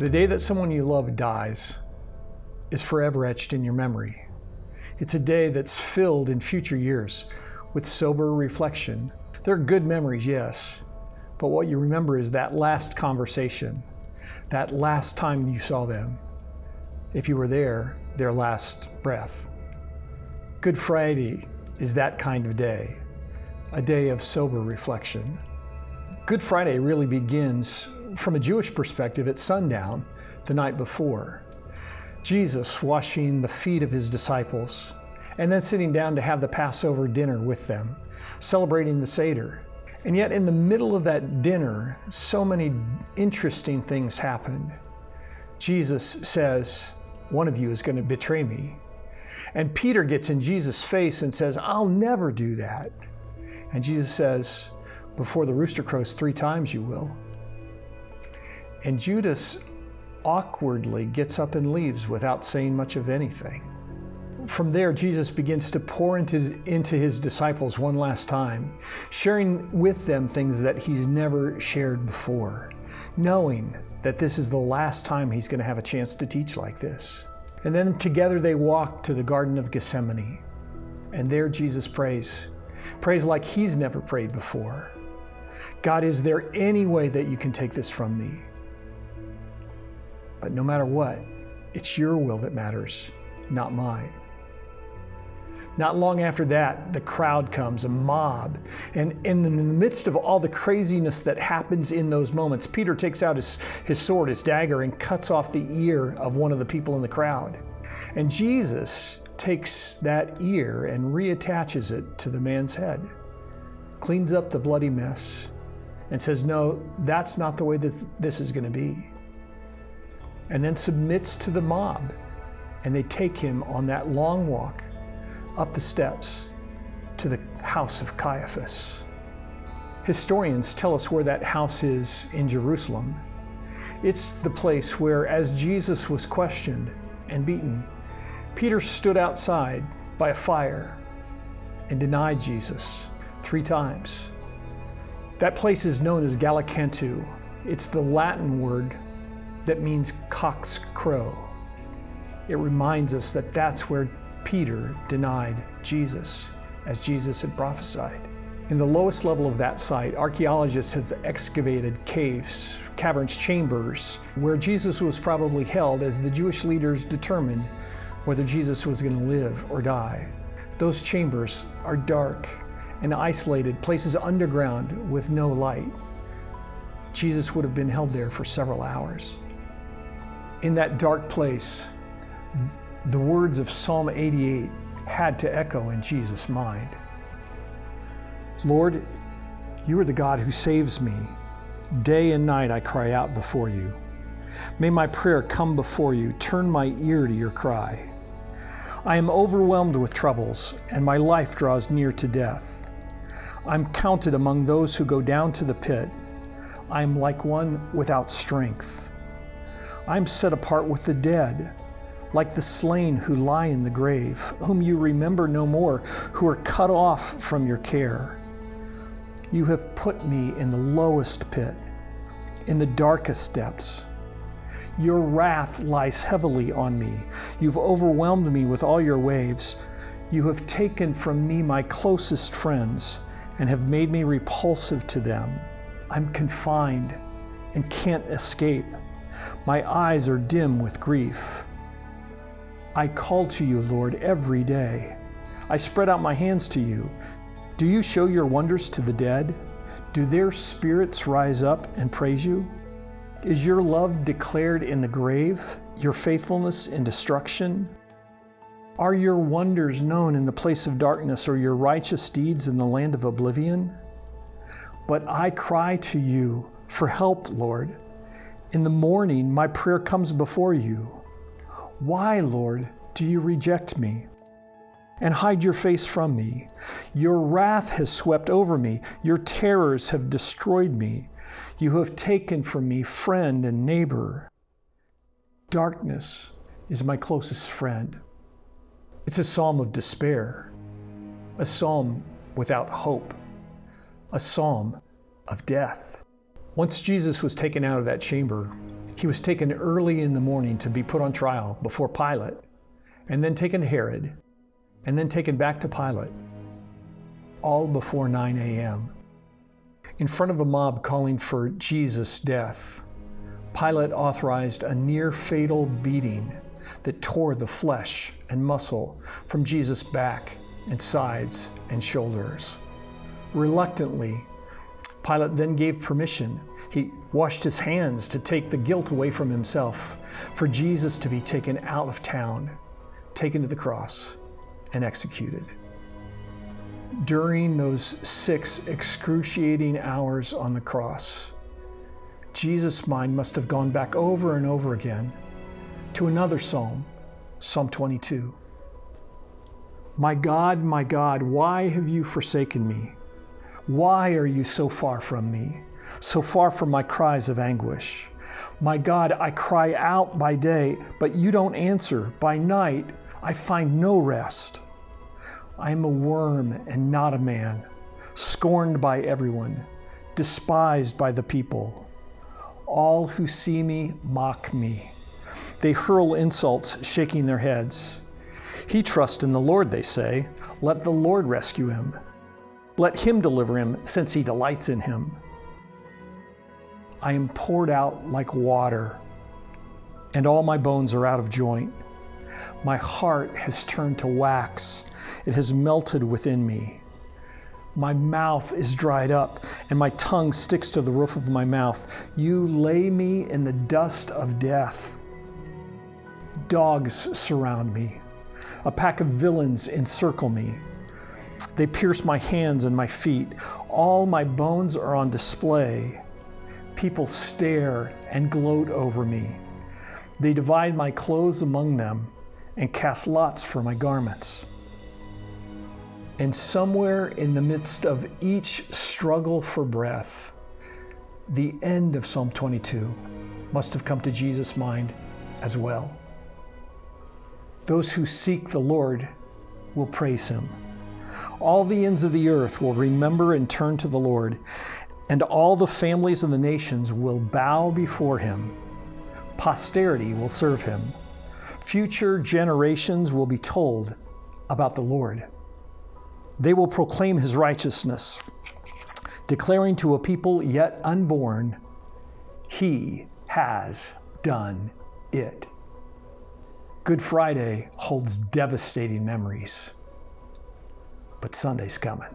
The day that someone you love dies is forever etched in your memory. It's a day that's filled in future years with sober reflection. There are good memories, yes, but what you remember is that last conversation, that last time you saw them, if you were there, their last breath. Good Friday is that kind of day, a day of sober reflection. Good Friday really begins, from a Jewish perspective, at sundown the night before. Jesus washing the feet of his disciples, and then sitting down to have the Passover dinner with them, celebrating the Seder. And yet in the middle of that dinner, so many interesting things happened. Jesus says, one of you is going to betray me. And Peter gets in Jesus' face and says, I'll never do that. And Jesus says, before the rooster crows 3 times you will. And Judas awkwardly gets up and leaves without saying much of anything. From there, Jesus begins to pour into his disciples one last time, sharing with them things that he's never shared before, knowing that this is the last time he's going to have a chance to teach like this. And then together they walk to the Garden of Gethsemane. And there Jesus prays like he's never prayed before. God, is there any way that you can take this from me? But no matter what, it's your will that matters, not mine. Not long after that, the crowd comes, a mob. And in the midst of all the craziness that happens in those moments, Peter takes out his sword, his dagger, and cuts off the ear of one of the people in the crowd. And Jesus takes that ear and reattaches it to the man's head, cleans up the bloody mess, and says, no, that's not the way this is going to be. And then submits to the mob. And they take him on that long walk up the steps to the house of Caiaphas. Historians tell us where that house is in Jerusalem. It's the place where, as Jesus was questioned and beaten, Peter stood outside by a fire and denied Jesus 3 times. That place is known as Gallicantu. It's the Latin word that means cock's crow. It reminds us that that's where Peter denied Jesus, as Jesus had prophesied. In the lowest level of that site, archaeologists have excavated caves, caverns, chambers, where Jesus was probably held as the Jewish leaders determined whether Jesus was going to live or die. Those chambers are dark and isolated, places underground with no light. Jesus would have been held there for several hours. In that dark place, the words of Psalm 88 had to echo in Jesus' mind. Lord, you are the God who saves me. Day and night I cry out before you. May my prayer come before you. Turn my ear to your cry. I am overwhelmed with troubles, and my life draws near to death. I'm counted among those who go down to the pit. I am like one without strength. I'm set apart with the dead, like the slain who lie in the grave, whom you remember no more, who are cut off from your care. You have put me in the lowest pit, in the darkest depths. Your wrath lies heavily on me. You've overwhelmed me with all your waves. You have taken from me my closest friends and have made me repulsive to them. I'm confined and can't escape. My eyes are dim with grief. I call to you, Lord, every day. I spread out my hands to you. Do you show your wonders to the dead? Do their spirits rise up and praise you? Is your love declared in the grave, your faithfulness in destruction? Are your wonders known in the place of darkness, or your righteous deeds in the land of oblivion? But I cry to you for help, Lord. In the morning, my prayer comes before you. Why, Lord, do you reject me and hide your face from me? Your wrath has swept over me. Your terrors have destroyed me. You have taken from me friend and neighbor. Darkness is my closest friend. It's a psalm of despair, a psalm without hope, a psalm of death. Once Jesus was taken out of that chamber, he He was taken early in the morning to be put on trial before Pilate, and then taken to Herod, and then taken back to Pilate, all before 9 a.m. In front of a mob calling for Jesus' death, Pilate authorized a near-fatal beating that tore the flesh and muscle from Jesus' back and sides and shoulders. Reluctantly, Pilate then gave permission. He washed his hands to take the guilt away from himself, for Jesus to be taken out of town, taken to the cross, and executed. During those 6 excruciating hours on the cross, Jesus' mind must have gone back over and over again to another psalm, Psalm 22. My God, why have you forsaken me? Why are you so far from me, so far from my cries of anguish? My God, I cry out by day, but you don't answer. By night, I find no rest. I am a worm and not a man, scorned by everyone, despised by the people. All who see me mock me. They hurl insults, shaking their heads. He trusts in the Lord, they say. Let the Lord rescue him. Let him deliver him, since he delights in him. I am poured out like water, and all my bones are out of joint. My heart has turned to wax. It has melted within me. My mouth is dried up, and my tongue sticks to the roof of my mouth. You lay me in the dust of death. Dogs surround me. A pack of villains encircle me. They pierce my hands and my feet. All my bones are on display. People stare and gloat over me. They divide my clothes among them and cast lots for my garments. And somewhere in the midst of each struggle for breath, the end of Psalm 22 must have come to Jesus' mind as well. Those who seek the Lord will praise him. All the ends of the earth will remember and turn to the Lord, and all the families of the nations will bow before him. Posterity will serve him. Future generations will be told about the Lord. They will proclaim his righteousness, declaring to a people yet unborn, he has done it. Good Friday holds devastating memories, but Sunday's coming.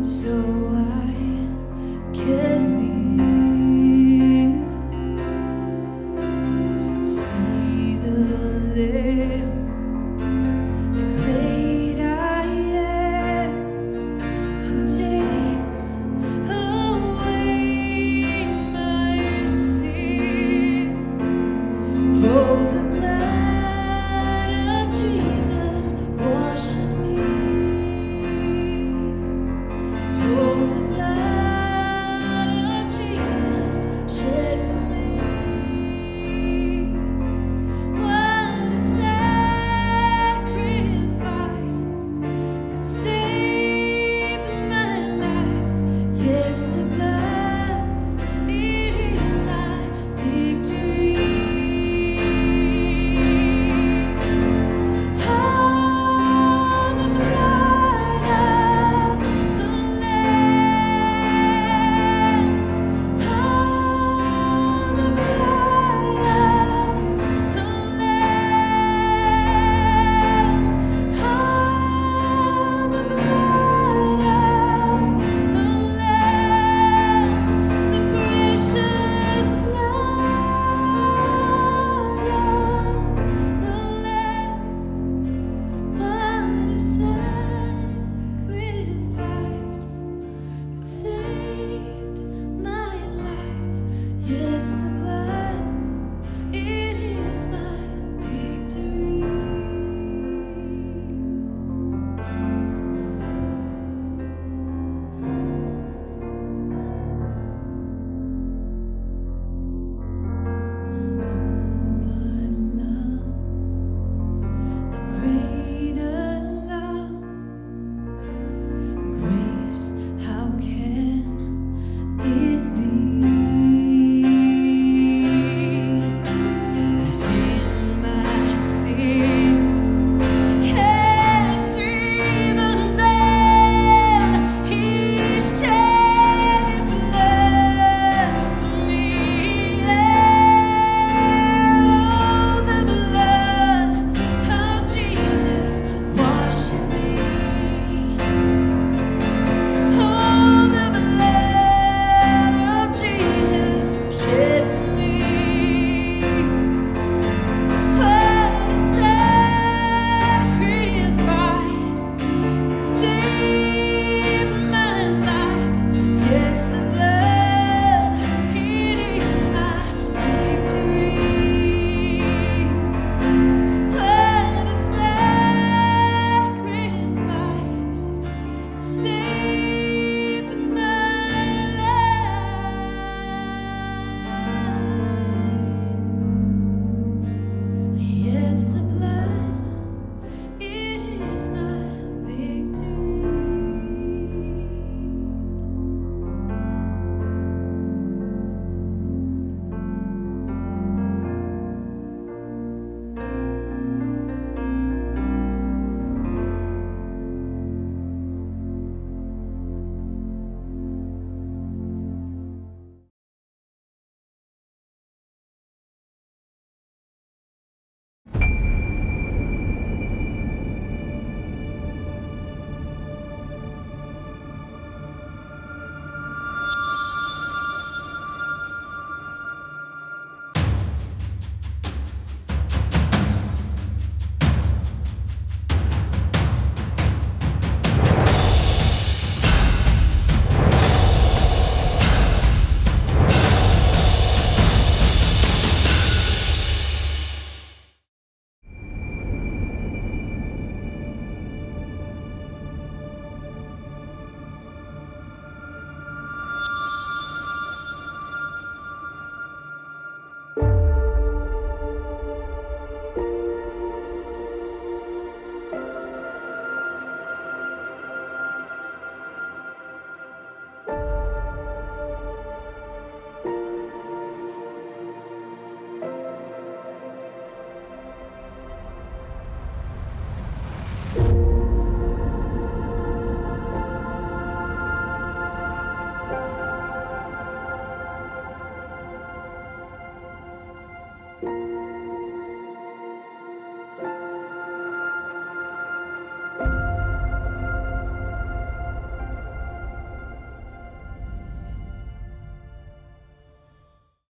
So